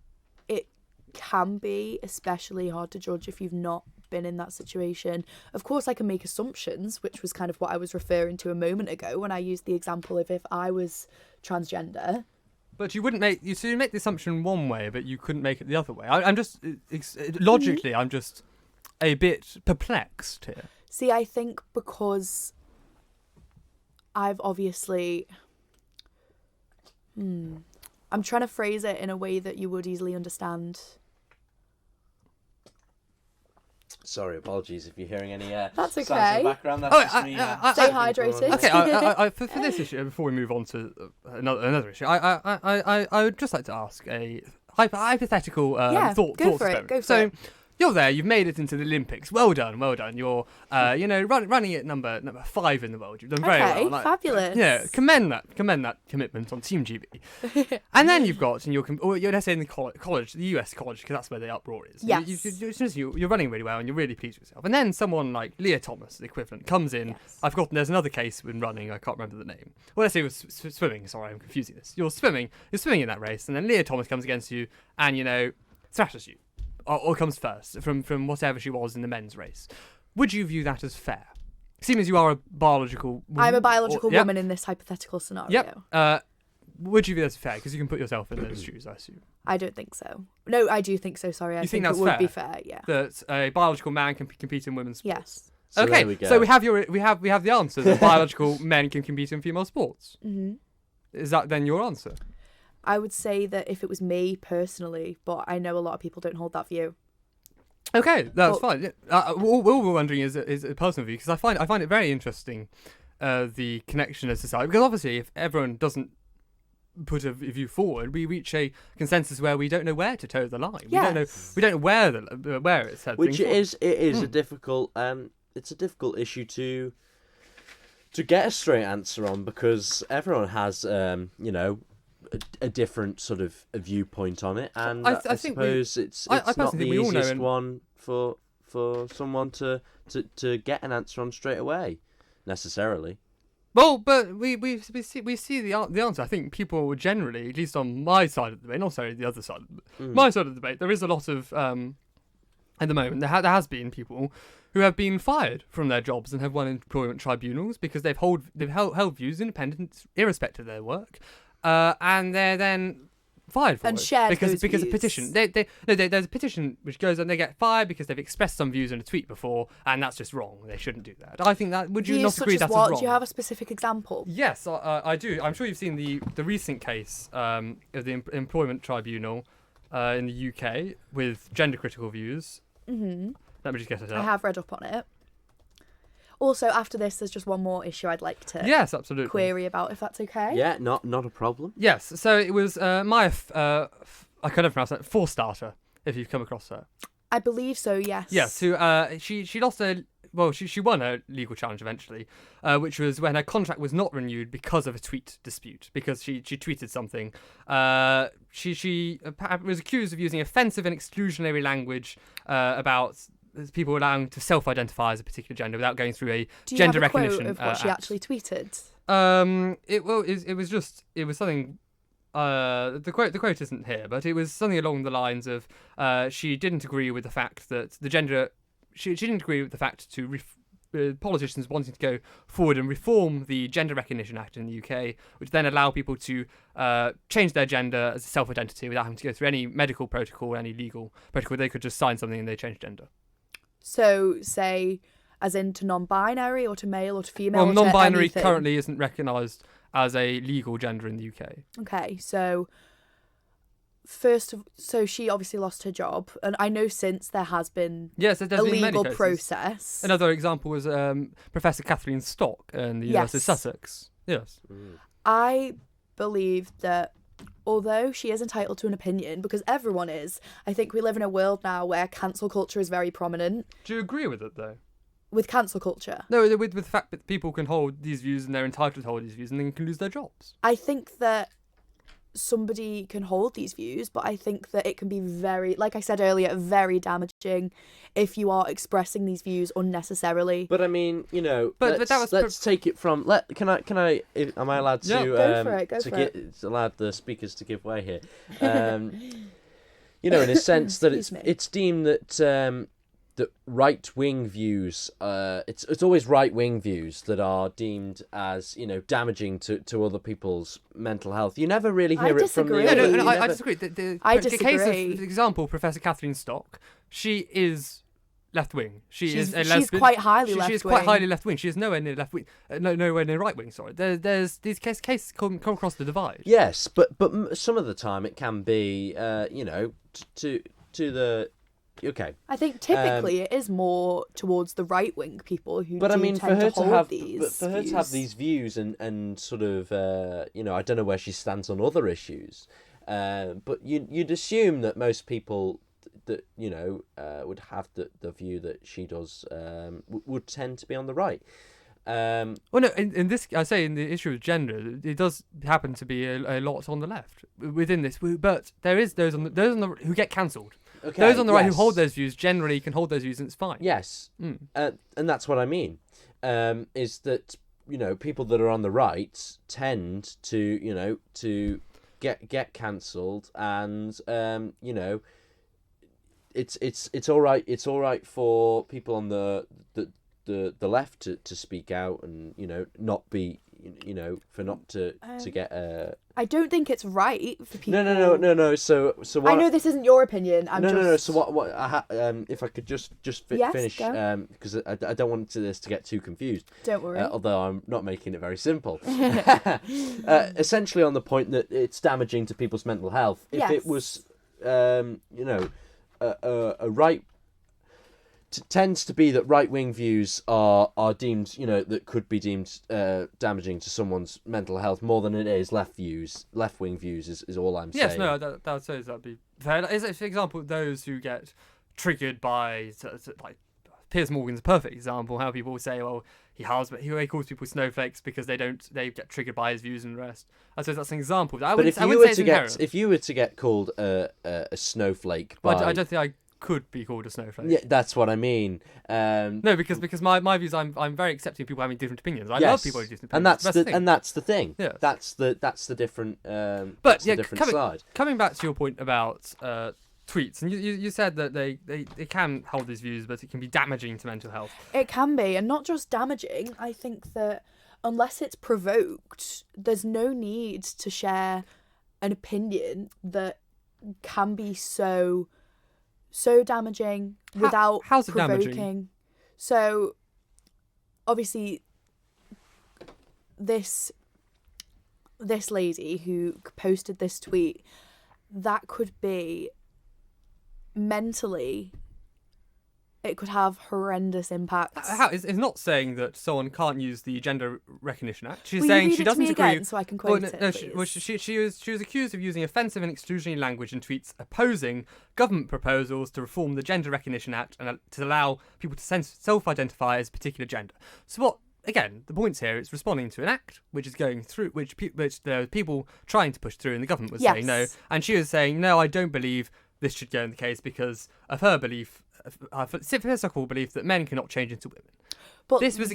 it can be especially hard to judge if you've not been in that situation. Of course, I can make assumptions, which was kind of what I was referring to a moment ago when I used the example of if I was transgender. But you wouldn't make... So you make the assumption one way, but you couldn't make it the other way. I'm just... logically, I'm just a bit perplexed here. See, I think because I've obviously... I'm trying to phrase it in a way that you would easily understand. Sorry, apologies if you're hearing any That's sounds in okay. the background. That's Oh, just me. Stay hydrated. Okay, for this issue, before we move on to another issue, I would just like to ask a hypothetical thought go for it, experiment. go for So it. you're there, you've made it into the Olympics. Well done. You're running at number 5 in the world. You've done very Okay, well. fabulous. Yeah, commend that commitment on Team GB. And then you've got, let's say in the college, the US college, because that's where the uproar is. Yes. You're running really well and you're really pleased with yourself. And then someone like Leah Thomas, the equivalent, comes in. Yes. I've forgotten, there's another case in running, I can't remember the name. Well, let's say it was swimming. Sorry, I'm confusing this. You're swimming in that race, and then Leah Thomas comes against you and, thrashes you. Or comes first from whatever she was in the men's race. Would you view that as fair? Seeing as you are a biological woman. I'm a biological yep, woman in this hypothetical scenario. Yep. Would you view that as fair? Because you can put yourself in those shoes, I assume. I don't think so. No, I do think so, sorry. I You think it that's would fair? be fair, yeah. That a biological man can compete in women's sports. Yes. So okay, there we go. so we have the answer that biological men can compete in female sports. hmm Is that then your answer? I would say that if it was me personally, but I know a lot of people don't hold that view. Okay, that's fine. Yeah. All we're wondering is a personal view because I find it very interesting, the connection of society. Because obviously, if everyone doesn't put a view forward, we reach a consensus where we don't know where to toe the line. Yes. We don't know where it's heading. Which is a difficult it's a difficult issue to get a straight answer on because everyone has a different sort of a viewpoint on it, and I suppose it's not the we all know easiest one for someone to get an answer on straight away necessarily. Well, but we see the answer. I think people generally, at least on my side of the debate, not necessarily the other side, my side of the debate, there is a lot of at the moment there has been people who have been fired from their jobs and have won employment tribunals because they've held views independent, irrespective of their work, and they're then fired for and it shared because those a views. petition. There's a petition which goes and they get fired because they've expressed some views in a tweet before, and that's just wrong. They shouldn't do that. I think that would you Views not such agree as that's what? wrong? Do you have a specific example? Yes, I do. I'm sure you've seen the recent case of the Employment Tribunal in the UK with gender critical views. Mm-hmm. Let me just get it I up. have read up on it. Also, after this, there's just one more issue I'd like to Yes, absolutely. query about, if that's okay. Yeah, not a problem. Yes, so it was Maya. I couldn't pronounce that. Four starter. If you've come across her. I believe so, yes. Yes. Who she lost a she won a legal challenge eventually, which was when her contract was not renewed because of a tweet dispute, because she tweeted something. She was accused of using offensive and exclusionary language about people allowing to self-identify as a particular gender without going through a gender recognition. Do you have a quote of what she act. actually tweeted? It was something. The quote isn't here, but it was something along the lines of she didn't agree with the fact that the gender. She didn't agree with the fact to politicians wanting to go forward and reform the Gender Recognition Act in the UK, which then allow people to change their gender as a self-identity without having to go through any medical protocol, any legal protocol. They could just sign something and they change gender. So, say, as in to non-binary or to male or to female? Well, or to non-binary anything? currently isn't recognised as a legal gender in the UK. Okay, so so she obviously lost her job, and I know since there has been Yes, there's a been many legal cases. process. Another example was Professor Kathleen Stock in the University of Yes. Sussex. Yes. I believe that although she is entitled to an opinion, because everyone is, I think we live in a world now where cancel culture is very prominent. Do you agree with it, though? With cancel culture, No, with the fact that people can hold these views and they're entitled to hold these views and then can lose their jobs. I think that somebody can hold these views, but I think that it can be very, like I said earlier, very damaging if you are expressing these views unnecessarily. But I mean, But let's, that was let's take it from. Am I allowed to? Yeah. Go for it, go for it. It's allowed the speakers to give way here. In a sense that Excuse me. it's deemed that that right-wing views, it's always right-wing views that are deemed as damaging to other people's mental health. You never really hear it from the. disagree. No, other- no, you I never- disagree. The I case disagree. of, for example, Professor Kathleen Stock, she is left-wing. She's a she's lesbian. quite highly She is left-wing. quite highly left-wing. She is nowhere near left-wing. Nowhere near right-wing, sorry. There's these cases come across the divide. Yes, but some of the time it can be, to the. Okay. I think typically it is more towards the right wing people who But do I mean, tend for her to to hold have, these but for her to have these views and sort of, I don't know where she stands on other issues, but you'd assume that most people that would have the view that she does would tend to be on the right. Well, no, in this, I say in the issue of gender, it does happen to be a lot on the left within this, but there is those on the who get cancelled. Okay, Those on the right who yes. hold those views generally can hold those views and it's fine. Yes, and that's what I mean. Is that people that are on the right tend to to get cancelled, and it's all right. It's all right for people on the left to speak out and not be for not to get I don't think it's right for people. No. So what I know this isn't your opinion. No. So what? If I could just Yes, finish, go. because I don't want this to get too confused. Don't worry. Although I'm not making it very simple. Essentially, on the point that it's damaging to people's mental health. If Yes. it was, a right. Tends to be that right-wing views are deemed, that could be deemed damaging to someone's mental health more than it is left-wing views is all I'm saying. Yes, no, that would say that'd be fair. For example, those who get triggered by, like, Piers Morgan's a perfect example, how people say, well, he calls people snowflakes because they get triggered by his views and the rest. I suppose that's an example. But if you were to get called a snowflake by... I don't think I could be called a snowflake. Yeah, that's what I mean. No, because my views, I'm very accepting of people having different opinions. I yes, love people with different opinions. and that's the thing. Yes. That's the different. But that's yeah, the different side. coming back to your point about tweets, and you said that they can hold these views, but it can be damaging to mental health. It can be, and not just damaging. I think that unless it's provoked, there's no need to share an opinion that can be so damaging without how's it provoking. damaging? So obviously this lady who posted this tweet, that could be mentally it could have horrendous impacts. It's not saying that someone can't use the Gender Recognition Act. She's Will saying you read she it to doesn't me agree. again so I can quote She was accused of using offensive and exclusionary language in tweets opposing government proposals to reform the Gender Recognition Act and to allow people to self-identify as a particular gender. So what? Again, the point here is responding to an act which is going through, which there are people trying to push through, and the government was saying no, and she was saying no, I don't believe this should go in the case because of her belief, her philosophical belief that men cannot change into women. But this was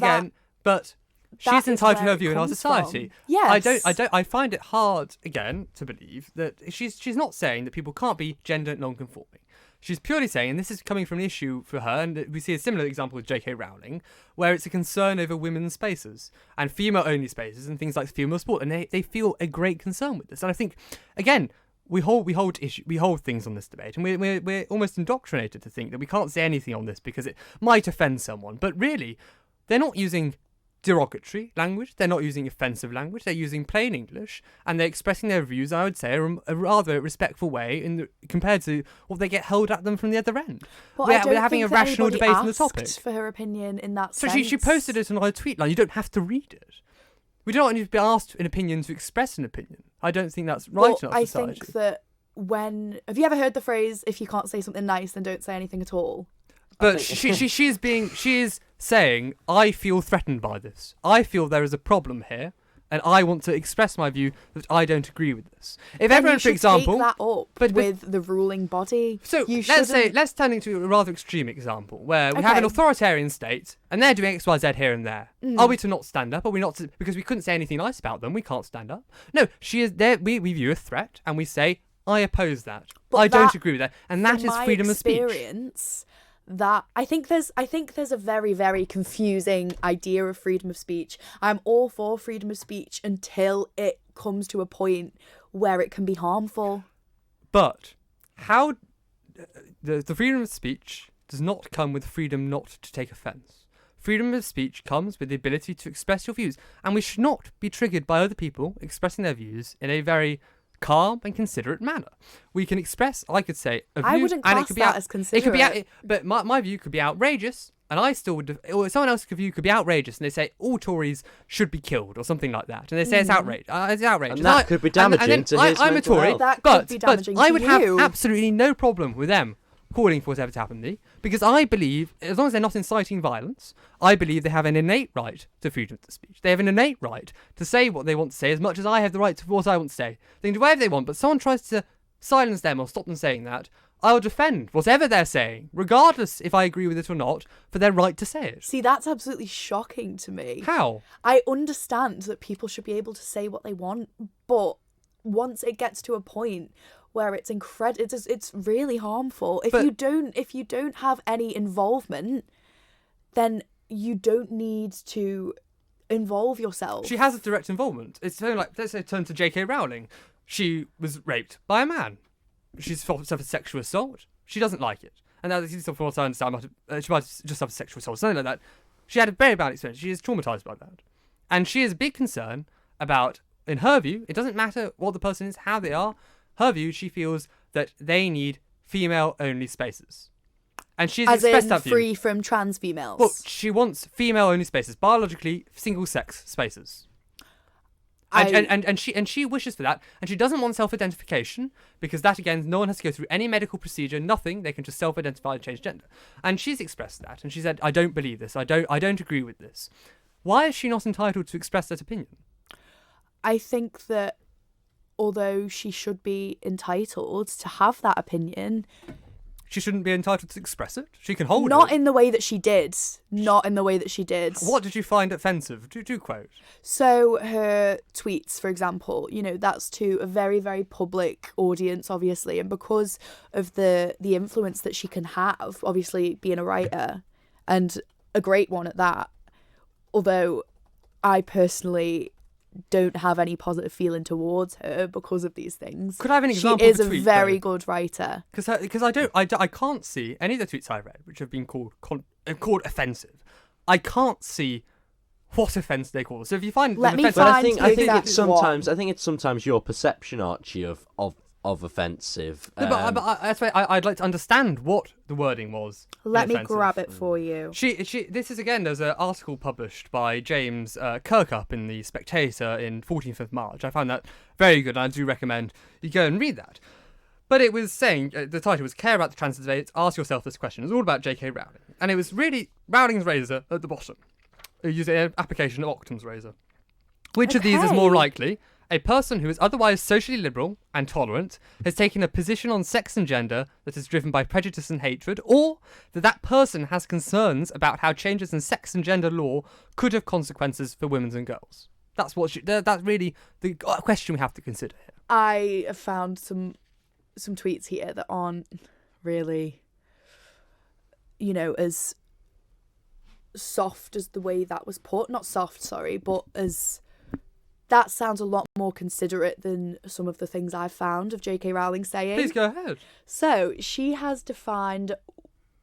but she's entitled to her view in our society. Yes. I find it hard again to believe that she's not saying that people can't be gender non-conforming. She's purely saying, and this is coming from an issue for her, and we see a similar example with J.K. Rowling, where it's a concern over women's spaces and female-only spaces and things like female sport, and they feel a great concern with this. And I think, again, we hold things on this debate, and we're almost indoctrinated to think that we can't say anything on this because it might offend someone. But really, they're not using derogatory language, they're not using offensive language, they're using plain English, and they're expressing their views, I would say, a rather respectful way compared to what they get held at them from the other end. But we're having a rational debate on the topic. For her opinion in that so sense. she posted it on her tweet line. You don't have to read it. We don't need to be asked an opinion to express an opinion. I don't think that's right in our society. I think that have you ever heard the phrase, if you can't say something nice, then don't say anything at all? But she is saying, I feel threatened by this. I feel there is a problem here, and I want to express my view that I don't agree with this. If then everyone, for example, take that up with the ruling body. So let's turn into a rather extreme example where we have an authoritarian state, and they're doing X, Y, Z here and there. Are we to not stand up? Are we not to, because we couldn't say anything nice about them? We can't stand up. No, she is there. We view a threat, and we say, I oppose that. But I don't agree with that, and that is freedom of speech. That I think there's a very, very confusing idea of freedom of speech. I'm all for freedom of speech until it comes to a point where it can be harmful. But how the freedom of speech does not come with freedom not to take offence. Freedom of speech comes with the ability to express your views, and we should not be triggered by other people expressing their views in a very calm and considerate manner. We can express, I could say, a view, I wouldn't class that as considerate. But my view could be outrageous, and I still would, or someone else's view could be outrageous, and they say all Tories should be killed or something like that, and they say it's outrageous. It's outrageous. And that could be damaging to his I'm a mental Tory, health. That but could be damaging I to would you. have absolutely no problem with them calling for whatever to happen to me, because I believe, as long as they're not inciting violence, I believe they have an innate right to freedom of speech. They have an innate right to say what they want to say, as much as I have the right to what I want to say. They can do whatever they want, but someone tries to silence them or stop them saying that, I will defend whatever they're saying, regardless if I agree with it or not, for their right to say it. See, that's absolutely shocking to me. How? I understand that people should be able to say what they want, but once it gets to a point where it's it's really harmful. If you don't have any involvement, then you don't need to involve yourself. She has a direct involvement. It's something like, let's say, turn to J.K. Rowling. She was raped by a man. She's suffered sexual assault. She doesn't like it. And now, from what I understand, she might have just suffered sexual assault, something like that. She had a very bad experience. She is traumatised by that. And she has a big concern about, in her view, it doesn't matter what the person is, how they are. Her view, she feels that they need female-only spaces. And she's expressed that view. Free from trans females. Well, she wants female-only spaces, biologically single-sex spaces. And she wishes for that, and she doesn't want self-identification, because that, again, no one has to go through any medical procedure, nothing. They can just self-identify and change gender. And she's expressed that, and she said, I don't believe this. I don't agree with this. Why is she not entitled to express that opinion? I think that although she should be entitled to have that opinion, she shouldn't be entitled to express it. She can hold it. Not in the way that she did. Not in the way that she did. What did you find offensive? Do quote. So her tweets, for example, that's to a very, very public audience, obviously, and because of the influence that she can have, obviously being a writer, and a great one at that. Although I personally don't have any positive feeling towards her because of these things. Could I have an example? She is of a tweet, a very good writer. Because I can't see any of the tweets I read which have been called offensive. I can't see what offence they call. So if you find them offensive, I think it's sometimes your perception, Archie, of of offensive. But that's why I'd like to understand what the wording was. Let me inoffensive. grab it for you. This is again. There's an article published by James Kirkup in the Spectator in 14th of March. I found that very good, and I do recommend you go and read that. But it was saying the title was "Care About the Trans Debates? Ask yourself this question." It was all about J.K. Rowling, and it was really Rowling's razor at the bottom. Using an application of Octom's razor. Which of these is more likely? A person who is otherwise socially liberal and tolerant has taken a position on sex and gender that is driven by prejudice and hatred, or that person has concerns about how changes in sex and gender law could have consequences for women and girls. That's really the question we have to consider here. I have found some tweets here that aren't really, as soft as the way that was put. Not soft, sorry, but as... That sounds a lot more considerate than some of the things I've found of J.K. Rowling saying. Please go ahead. So, she has defined...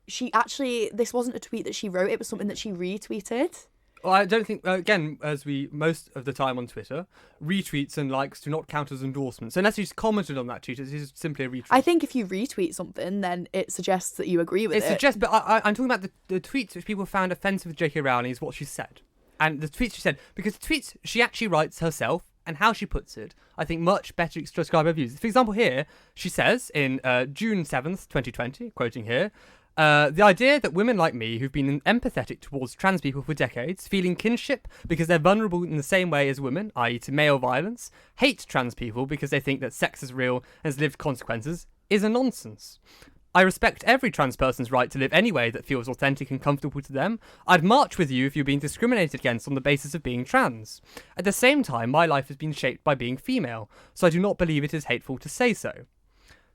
This wasn't a tweet that she wrote, it was something that she retweeted. Well, I don't think, again, as we most of the time on Twitter, retweets and likes do not count as endorsements. Unless you commented on that tweet, it is simply a retweet. I think if you retweet something, then it suggests that you agree with it. It suggests, but I'm talking about the tweets which people found offensive with J.K. Rowling is what she said. And the tweets she said, because the tweets she actually writes herself and how she puts it, I think much better to describe her views. For example, here, she says in June 7th, 2020, quoting here, the idea that women like me, who've been empathetic towards trans people for decades, feeling kinship because they're vulnerable in the same way as women, i.e. to male violence, hate trans people because they think that sex is real and has lived consequences, is a nonsense. I respect every trans person's right to live any way that feels authentic and comfortable to them. I'd march with you if you're being discriminated against on the basis of being trans. At the same time, my life has been shaped by being female, so I do not believe it is hateful to say so.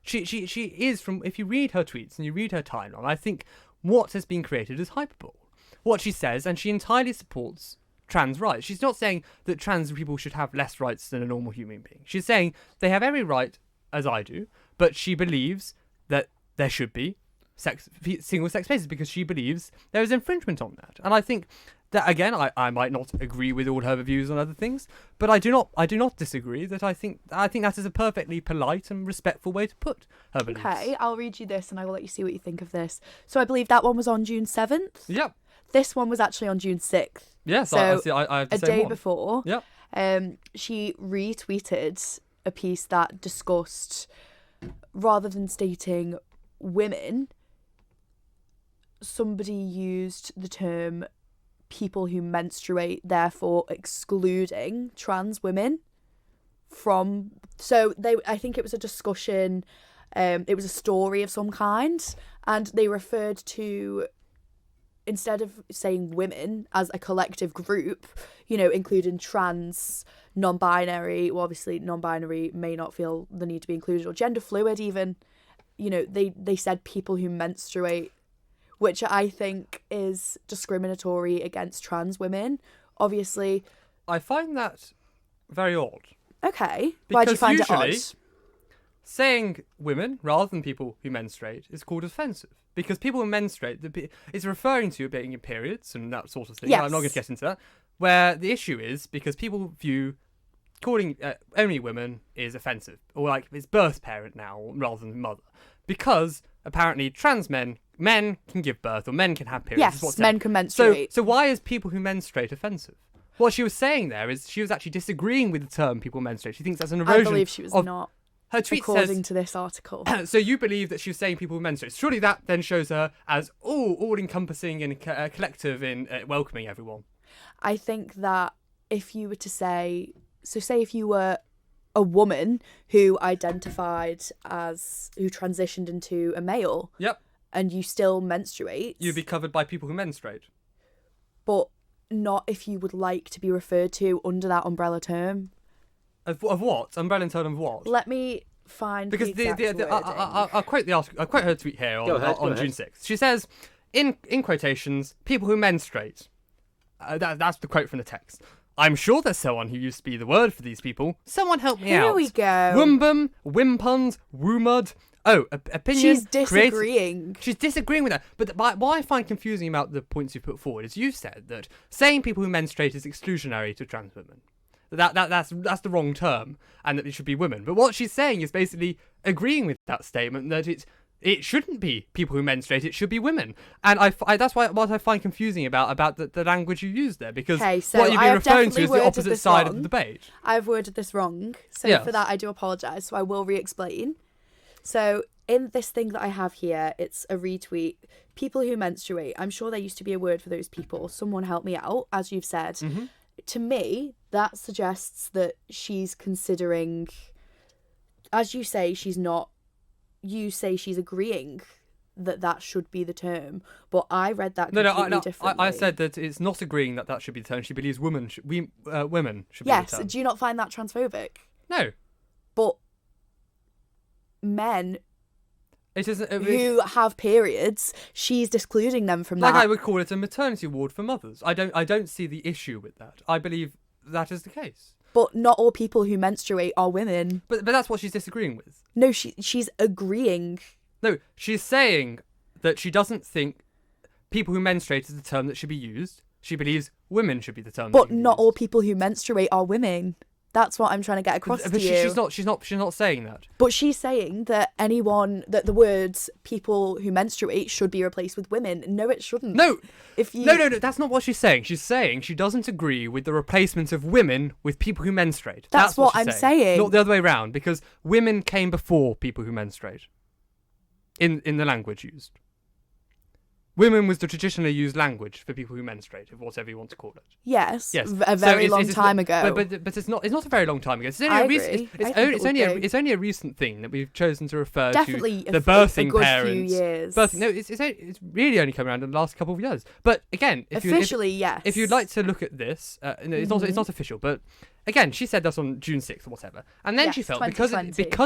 She is from, if you read her tweets and you read her timeline, I think what has been created is hyperbole. What she says, and she entirely supports trans rights. She's not saying that trans people should have less rights than a normal human being. She's saying they have every right, as I do, but she believes that there should be single-sex spaces because she believes there is infringement on that. And I think that, again, I might not agree with all her views on other things, but I do not disagree that I think that is a perfectly polite and respectful way to put her beliefs. Okay, I'll read you this and I will let you see what you think of this. So I believe that one was on June 7th. Yep. This one was actually on June 6th. Yes, so I have the a same day one. before. Yep. She retweeted a piece that discussed, rather than stating women, somebody used the term people who menstruate, therefore excluding trans women from... So I think it was a discussion, it was a story of some kind, and they referred to, instead of saying women as a collective group, including trans, non-binary, well, obviously non-binary may not feel the need to be included, or gender fluid even, they said people who menstruate, which I think is discriminatory against trans women. Obviously, I find that very odd. Okay. Why do you find it odd? Saying women rather than people who menstruate is called offensive. Because people who menstruate, it's referring to being in periods and that sort of thing. Yes. I'm not going to get into that. Where the issue is because people view calling only women is offensive. Or like it's birth parent now rather than mother. Because apparently trans men can give birth or men can have periods. Yes, men can menstruate. So why is people who menstruate offensive? What she was saying there is she was actually disagreeing with the term people menstruate. She thinks that's an erosion. I believe she was not. Her tweet according to this article. So you believe that she was saying people who menstruate. Surely that then shows her as all-encompassing and collective in welcoming everyone. I think that if you were to say... So say if you were a woman who identified as... who transitioned into a male. Yep. And you still menstruate. You'd be covered by people who menstruate. But not if you would like to be referred to under that umbrella term. Of what? Umbrella term of what? Let me find because the exact wording. I'll quote the article. I'll quote her tweet here on June 6th. She says, in quotations, people who menstruate. That's the quote from the text. I'm sure there's someone who used to be the word for these people. Someone help me out. Here we go. Woombum, wimpons, woomud. Oh, opinion. She's disagreeing. She's disagreeing with that. But what I find confusing about the points you put forward is you've said that saying people who menstruate is exclusionary to trans women. That's the wrong term, and that it should be women. But what she's saying is basically agreeing with that statement, that it shouldn't be people who menstruate, it should be women. And that's what I find confusing about the language you use there, because so what you've been referring to is the opposite side of the debate. I've worded this wrong, so for that I do apologise, so I will re-explain. So in this thing that I have here, it's a retweet. People who menstruate, I'm sure there used to be a word for those people. Someone help me out, as you've said. Mm-hmm. To me, that suggests that she's considering, as you say, she's not, you say she's agreeing that should be the term, but I read that completely differently. I said that it's not agreeing that should be the term. She believes women should be the term. Yes, do you not find that transphobic? No. But men it isn't, who have periods, she's excluding them from that. Like I would call it a maternity ward for mothers. I don't see the issue with that. I believe that is the case. But not all people who menstruate are women. But that's what she's disagreeing with. No, she's agreeing. No, she's saying that she doesn't think people who menstruate is the term that should be used. She believes women should be the term. But not all people who menstruate are women. That's what I'm trying to get across to you. She's not saying that. But she's saying that that the words people who menstruate should be replaced with women. No, it shouldn't. No. No, that's not what she's saying. She's saying she doesn't agree with the replacement of women with people who menstruate. That's what I'm saying. Not the other way around, because women came before people who menstruate. In the language used. Women was the traditionally used language for people who menstruate, or whatever you want to call it. Yes. A very long time ago. But it's not a very long time ago. It's only a recent thing that we've chosen to refer to the birthing parents. Few years. It's really only come around in the last couple of years. But again, yes. If you'd like to look at this, it's not official, but again, she said this on June 6th or whatever. And then she felt, because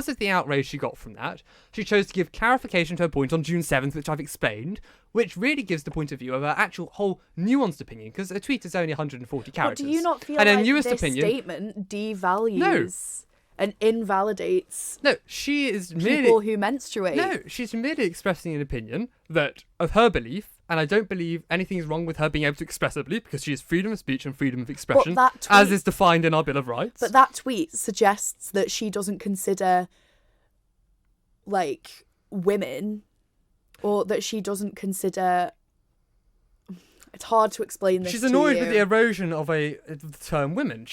of the outrage she got from that, she chose to give clarification to her point on June 7th, which I've explained, which really gives the point of view of her actual whole nuanced opinion, because a tweet is only 140 characters. But do you not feel like this statement devalues and invalidates she is merely, people who menstruate? No, she's merely expressing an opinion that of her belief, and I don't believe anything is wrong with her being able to express her belief, because she has freedom of speech and freedom of expression, as is defined in our Bill of Rights. But that tweet suggests that she doesn't consider, like, women, or that she doesn't consider... It's hard to explain this. She's annoyed with the erosion of the term women.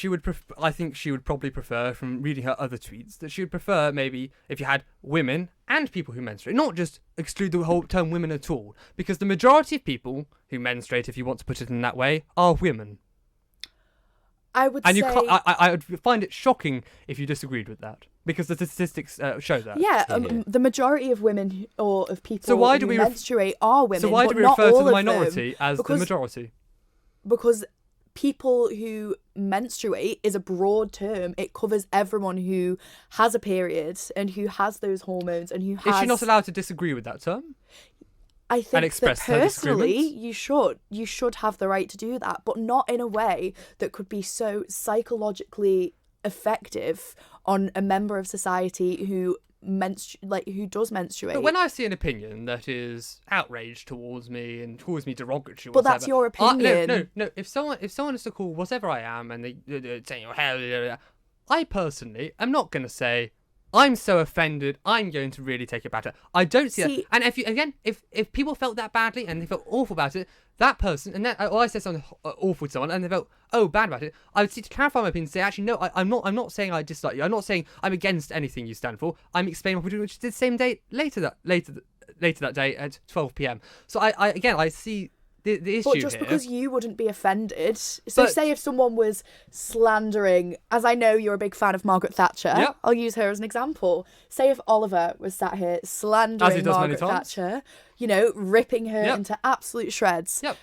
I think she would probably prefer, from reading her other tweets, that she would prefer maybe if you had women and people who menstruate, not just exclude the whole term women at all, because the majority of people who menstruate, if you want to put it in that way, are women. I would find it shocking if you disagreed with that, because the statistics show that. Yeah, the majority of women or of people who menstruate are women. So why do we refer to the minority as the majority? Because people who menstruate is a broad term. It covers everyone who has a period and who has those hormones and who has... Is she not allowed to disagree with that term? I think that personally you should have the right to do that, but not in a way that could be so psychologically effective on a member of society who does menstruate. But when I see an opinion that is outraged towards me and calls me derogatory, but that's your opinion. No. If someone is to call whatever I am and they say hell, I personally am not going to say, I'm so offended, I'm going to really take it back. I don't see that. And if people felt that badly and they felt awful about it, that person, and or I said something awful to someone and they felt bad about it, I would see to clarify my opinion and say, actually, no, I'm not saying I dislike you. I'm not saying I'm against anything you stand for. I'm explaining what we're doing, which is the same day later that day at 12 p.m. So I see the issue. But just because you wouldn't be offended, say if someone was slandering, as I know you're a big fan of Margaret Thatcher, yep. I'll use her as an example. Say if Oliver was sat here slandering Margaret Thatcher, ripping her into absolute shreds. Yep.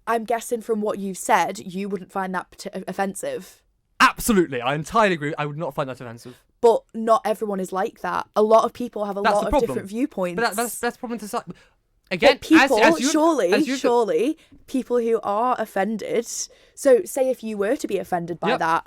I'm guessing from what you've said, you wouldn't find that offensive. Absolutely, I entirely agree. I would not find that offensive. But not everyone is like that. A lot of people have a lot of different viewpoints. But that's the problem to say. Again, surely people who are offended. So say if you were to be offended by that,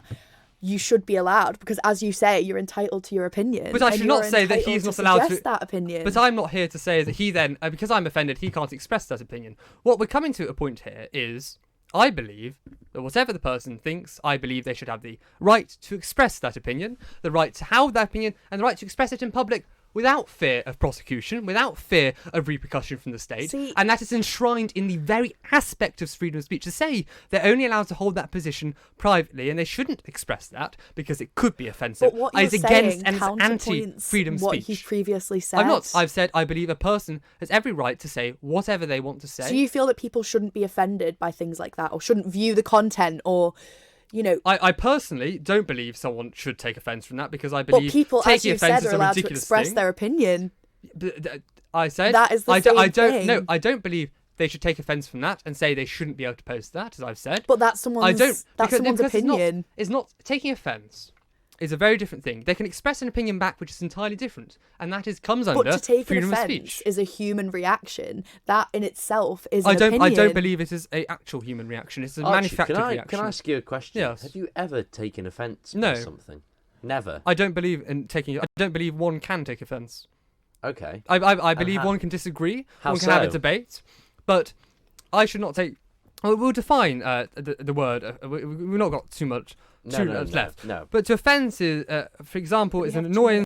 you should be allowed, because as you say, you're entitled to your opinion. But I should not say that he's not allowed to that opinion. But I'm not here to say that he then, because I'm offended, he can't express that opinion. What we're coming to a point here is I believe that whatever the person thinks, I believe they should have the right to express that opinion, the right to have that opinion, and the right to express it in public without fear of prosecution, without fear of repercussion from the state. See- and that is enshrined in the very aspect of freedom of speech. To say they're only allowed to hold that position privately and they shouldn't express that because it could be offensive But what you're is against saying and it's counterpoints anti-freedom of what speech. he previously said. I'm not. I've said I believe a person has every right to say whatever they want to say. Do you feel that people shouldn't be offended by things like that, or shouldn't view the content, or, you know? I personally don't believe someone should take offence from that because I believe But people, as taking you offence said, is are a allowed to ridiculous express thing. their opinion. I said That is the I same don't. thing. No, I don't believe they should take offence from that and say they shouldn't be able to post that, as I've said. But that's someone's. I don't. That's someone's because opinion. It's not taking offence. Is a very different thing. They can express an opinion back, which is entirely different, and that comes under But to take an freedom of offence speech. is a human reaction. That in itself is I an don't. opinion. I don't believe it is a actual human reaction. It's a Archie, manufactured reaction. Can I ask you a question? Yes. Have you ever taken offence No. by something? Never. I don't believe in taking. I don't believe one can take offence. Okay. I believe how- one can disagree. how One can have a so? debate, but I should not take. We'll define the word. We've not got too much No, left. no. But to offence is, for example, We is an have 2 annoyance.